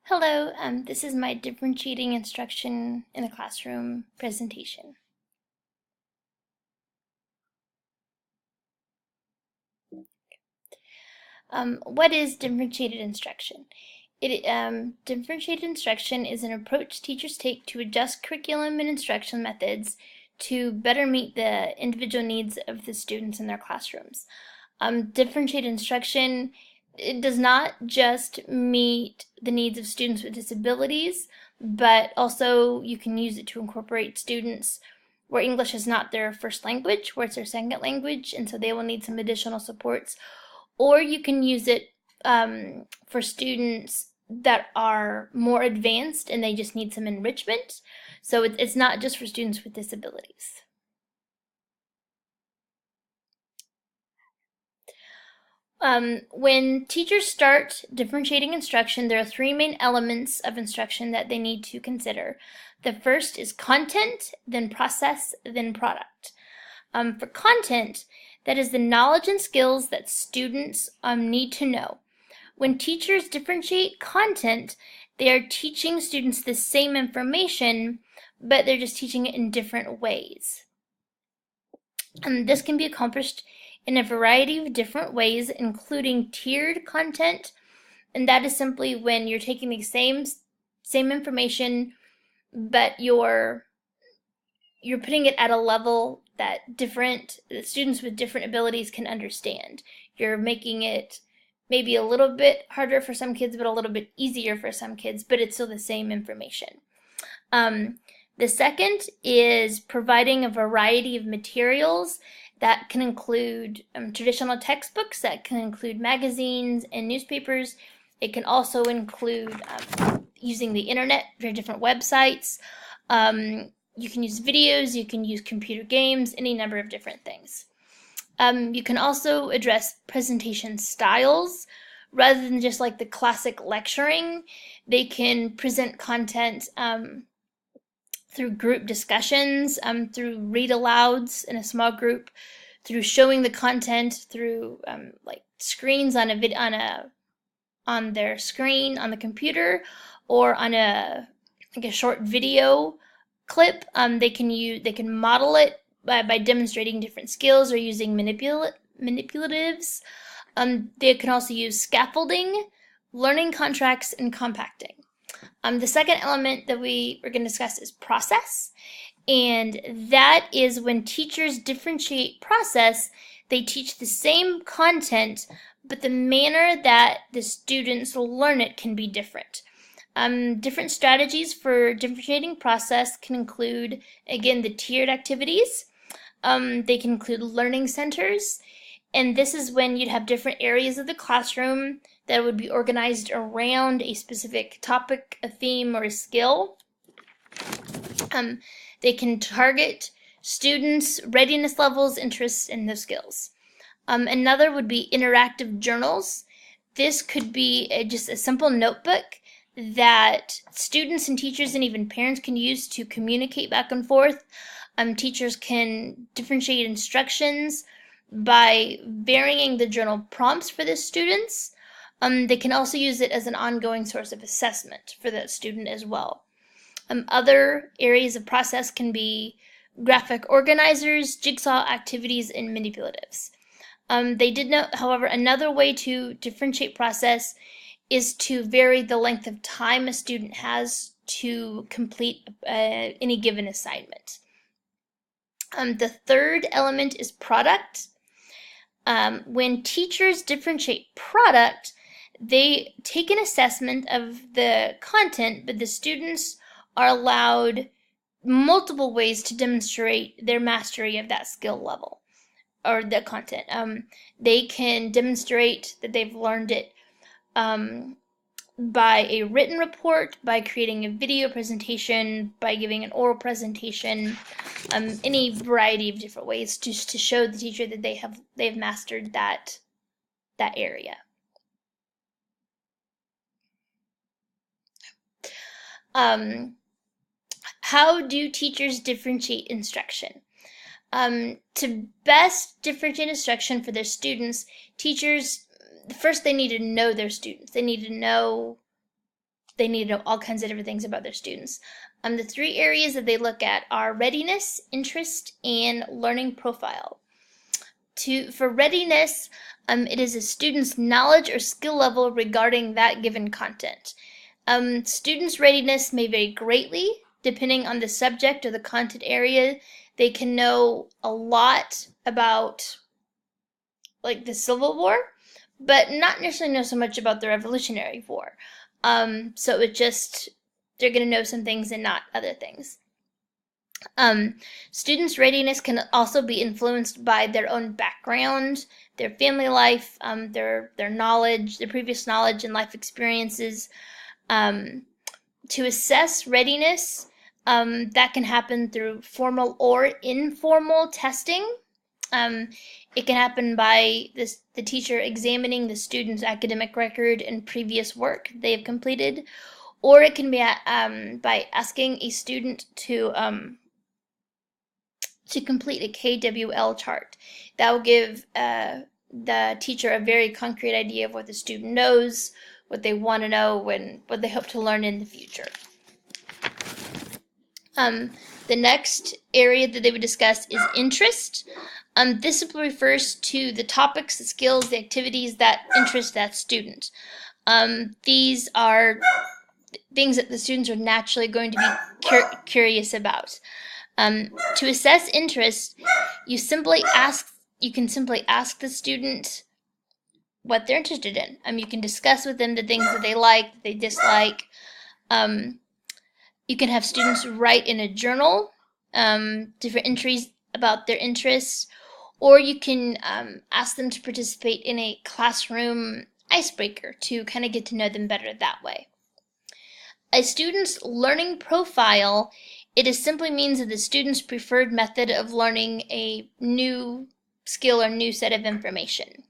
Hello, this is my differentiating instruction in the classroom presentation. What is differentiated instruction? Differentiated instruction is an approach teachers take to adjust curriculum and instruction methods to better meet the individual needs of the students in their classrooms. Differentiated instruction, it does not just meet the needs of students with disabilities, but also you can use it to incorporate students where English is not their first language, where it's their second language, and so they will need some additional supports. Or you can use it for students that are more advanced and they just need some enrichment. So it's not just for students with disabilities. When teachers start differentiating instruction, there are three main elements of instruction that they need to consider. The first is content, then process, then product. For content, that is the knowledge and skills that students need to know. When teachers differentiate content, they are teaching students the same information, but they're just teaching it in different ways. This can be accomplished in a variety of different ways, including tiered content, and that is simply when you're taking the same information, but you're putting it at a level that students with different abilities can understand. You're making it maybe a little bit harder for some kids, but a little bit easier for some kids, but it's still the same information. The second is providing a variety of materials that can include traditional textbooks, that can include magazines and newspapers. It can also include using the internet for different websites. You can use videos, you can use computer games, any number of different things. You can also address presentation styles. Rather than just like the classic lecturing, they can present content through group discussions, through read-alouds in a small group, through showing the content through like screens on on their screen on the computer, or on a short video clip. They can model it by demonstrating different skills or using manipulatives. They can also use scaffolding, learning contracts, and compacting. The second element that we are going to discuss is process, and that is when teachers differentiate process. They teach the same content, but the manner that the students learn it can be different. Different strategies for differentiating process can include, again, the tiered activities. They can include learning centers, and this is when you'd have different areas of the classroom that would be organized around a specific topic, a theme, or a skill. They can target students' readiness levels, interests, and those skills. Another would be interactive journals. This could be just a simple notebook that students and teachers and even parents can use to communicate back and forth. Teachers can differentiate instructions by varying the journal prompts for the students. They can also use it as an ongoing source of assessment for the student as well. Other areas of process can be graphic organizers, jigsaw activities, and manipulatives. They did note, however, another way to differentiate process is to vary the length of time a student has to complete any given assignment. The third element is product. When teachers differentiate product, they take an assessment of the content, but the students are allowed multiple ways to demonstrate their mastery of that skill level or the content. They can demonstrate that they've learned it by a written report, by creating a video presentation, by giving an oral presentation, any variety of different ways just to show the teacher that they've mastered that area. How do teachers differentiate instruction? To best differentiate instruction for their students, teachers, first they need to know their students. They need to know they need to know all kinds of different things about their students. The 3 areas that they look at are readiness, interest, and learning profile. For readiness, it is a student's knowledge or skill level regarding that given content. Students' readiness may vary greatly depending on the subject or the content area. They can know a lot about like the Civil War, but not necessarily know so much about the Revolutionary War. So they're going to know some things and not other things. Students' readiness can also be influenced by their own background, their family life, their knowledge, their previous knowledge and life experiences. To assess readiness, that can happen through formal or informal testing. It can happen by the teacher examining the student's academic record and previous work they have completed, or it can be by asking a student to complete a KWL chart. That will give the teacher a very concrete idea of what the student knows, what they want to know, and what they hope to learn in the future. The next area that they would discuss is interest. This simply refers to the topics, the skills, the activities that interest that student. These are things that the students are naturally going to be curious about. To assess interest, you can simply ask the student what they're interested in. You can discuss with them the things that they like, that they dislike. You can have students write in a journal different entries about their interests, or you can ask them to participate in a classroom icebreaker to kind of get to know them better that way. A student's learning profile, it is simply means of the student's preferred method of learning a new skill or new set of information.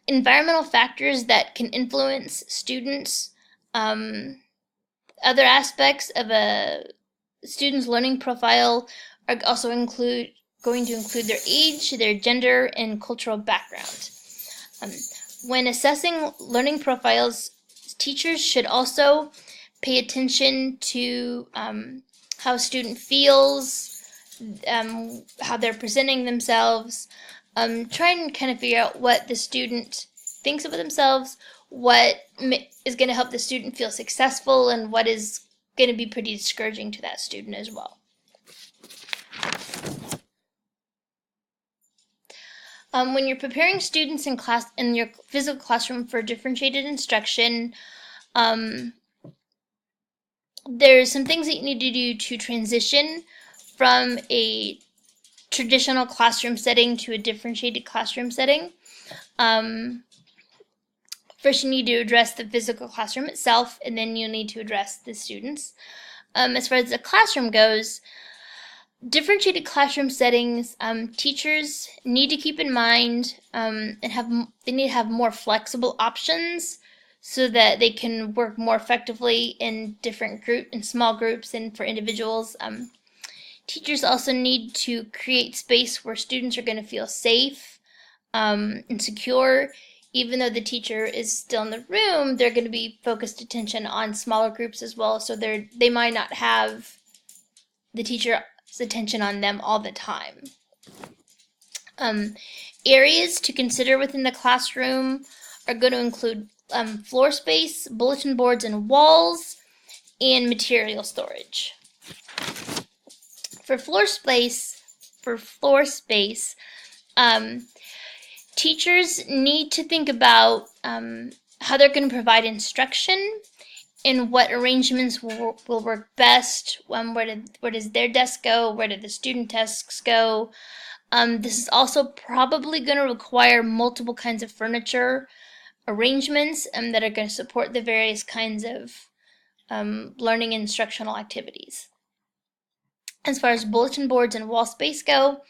Environmental factors that can influence students. Other aspects of a student's learning profile are also going to include their age, their gender, and cultural background. When assessing learning profiles, teachers should also pay attention to how a student feels, how they're presenting themselves, try and kind of figure out what the student thinks about themselves, what is going to help the student feel successful, and what is going to be pretty discouraging to that student as well. When you're preparing students in your physical classroom for differentiated instruction, there's some things that you need to do to transition from a traditional classroom setting to a differentiated classroom setting. First, you need to address the physical classroom itself, and then you'll need to address the students. As far as the classroom goes, differentiated classroom settings, teachers need to keep in mind they need to have more flexible options so that they can work more effectively in small groups and for individuals. Teachers also need to create space where students are going to feel safe and secure. Even though the teacher is still in the room, they're going to be focused attention on smaller groups as well, so they might not have the teacher's attention on them all the time. Areas to consider within the classroom are going to include floor space, bulletin boards and walls, and material storage. For floor space, teachers need to think about how they're going to provide instruction and what arrangements will work best. Where does their desk go? Where do the student desks go? This is also probably going to require multiple kinds of furniture arrangements that are going to support the various kinds of learning and instructional activities. As far as bulletin boards and wall space go,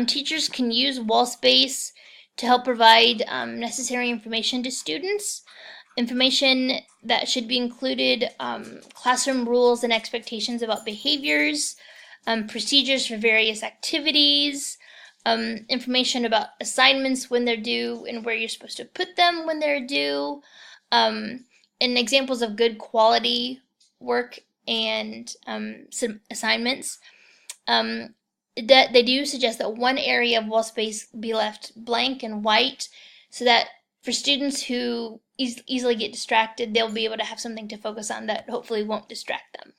teachers can use wall space to help provide necessary information to students. Information that should be included, classroom rules and expectations about behaviors, procedures for various activities, information about assignments when they're due and where you're supposed to put them when they're due, and examples of good quality work and some assignments, that they do suggest that one area of wall space be left blank and white, so that for students who easily get distracted, they'll be able to have something to focus on that hopefully won't distract them.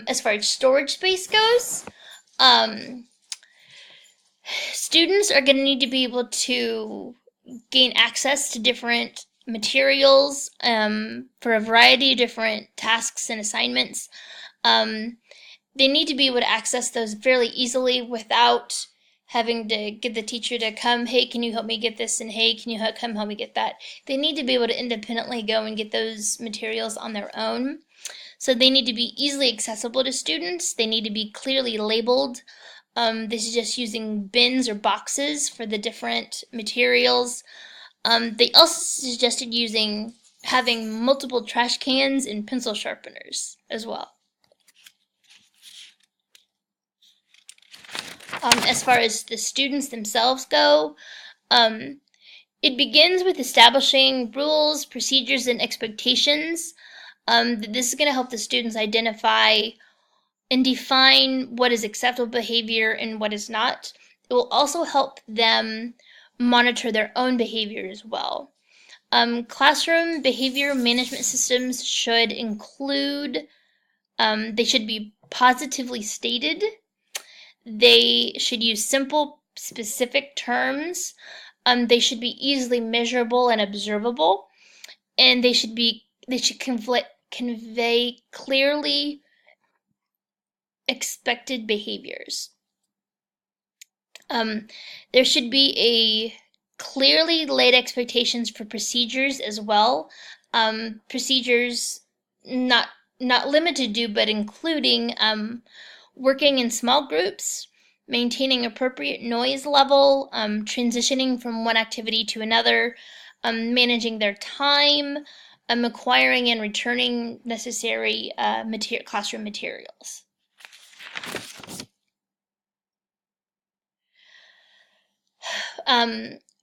As far as storage space goes, students are going to need to be able to gain access to different materials for a variety of different tasks and assignments. They need to be able to access those fairly easily without having to get the teacher to come, hey, can you help me get this? And hey, can you come help me get that? They need to be able to independently go and get those materials on their own. So they need to be easily accessible to students. They need to be clearly labeled. This is just using bins or boxes for the different materials. They also suggested having multiple trash cans and pencil sharpeners as well. As far as the students themselves go, it begins with establishing rules, procedures, and expectations. This is going to help the students identify and define what is acceptable behavior and what is not. It will also help them monitor their own behavior as well. Classroom behavior management systems should include, they should be positively stated. They should use simple, specific terms. They should be easily measurable and observable, and they should convey clearly expected behaviors. There should be a clearly laid expectations for procedures as well. Procedures not limited to, but including working in small groups, maintaining appropriate noise level, transitioning from one activity to another, managing their time, acquiring and returning necessary classroom materials.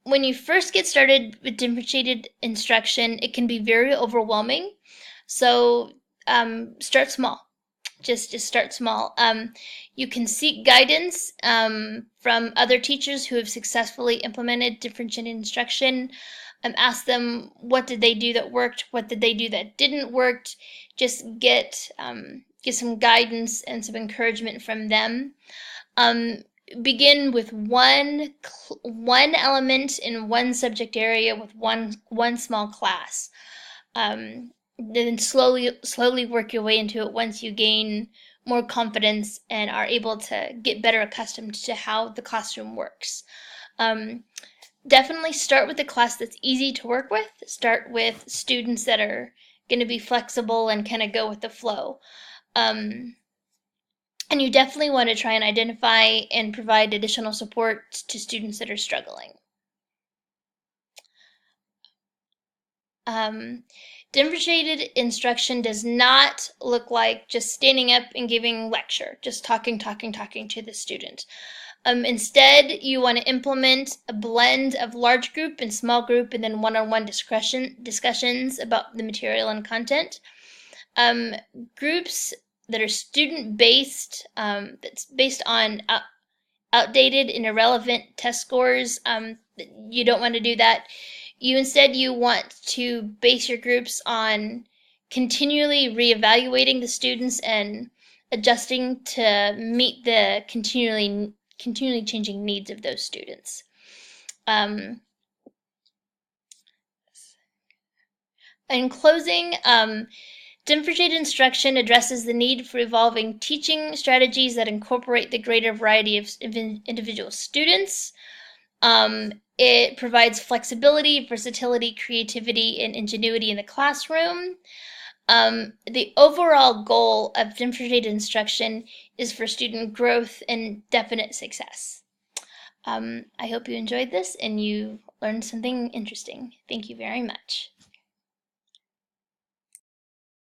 When you first get started with differentiated instruction, it can be very overwhelming. So start small. Just start small. You can seek guidance from other teachers who have successfully implemented differentiated instruction. Ask them, what did they do that worked? What did they do that didn't work? Just get some guidance and some encouragement from them. Begin with one element in one subject area with one small class. Then slowly work your way into it once you gain more confidence and are able to get better accustomed to how the classroom works. Definitely start with a class that's easy to work with. Start with students that are going to be flexible and kind of go with the flow. And you definitely want to try and identify and provide additional support to students that are struggling. Differentiated instruction does not look like just standing up and giving lecture, just talking to the student. Instead, you want to implement a blend of large group and small group, and then one-on-one discussions about the material and content. Groups that are student-based, that's based on outdated and irrelevant test scores, you don't want to do that. You want to base your groups on continually reevaluating the students and adjusting to meet the continually changing needs of those students. In closing, differentiated instruction addresses the need for evolving teaching strategies that incorporate the greater variety of individual students. It provides flexibility, versatility, creativity, and ingenuity in the classroom. The overall goal of differentiated instruction is for student growth and definite success. I hope you enjoyed this and you learned something interesting. Thank you very much.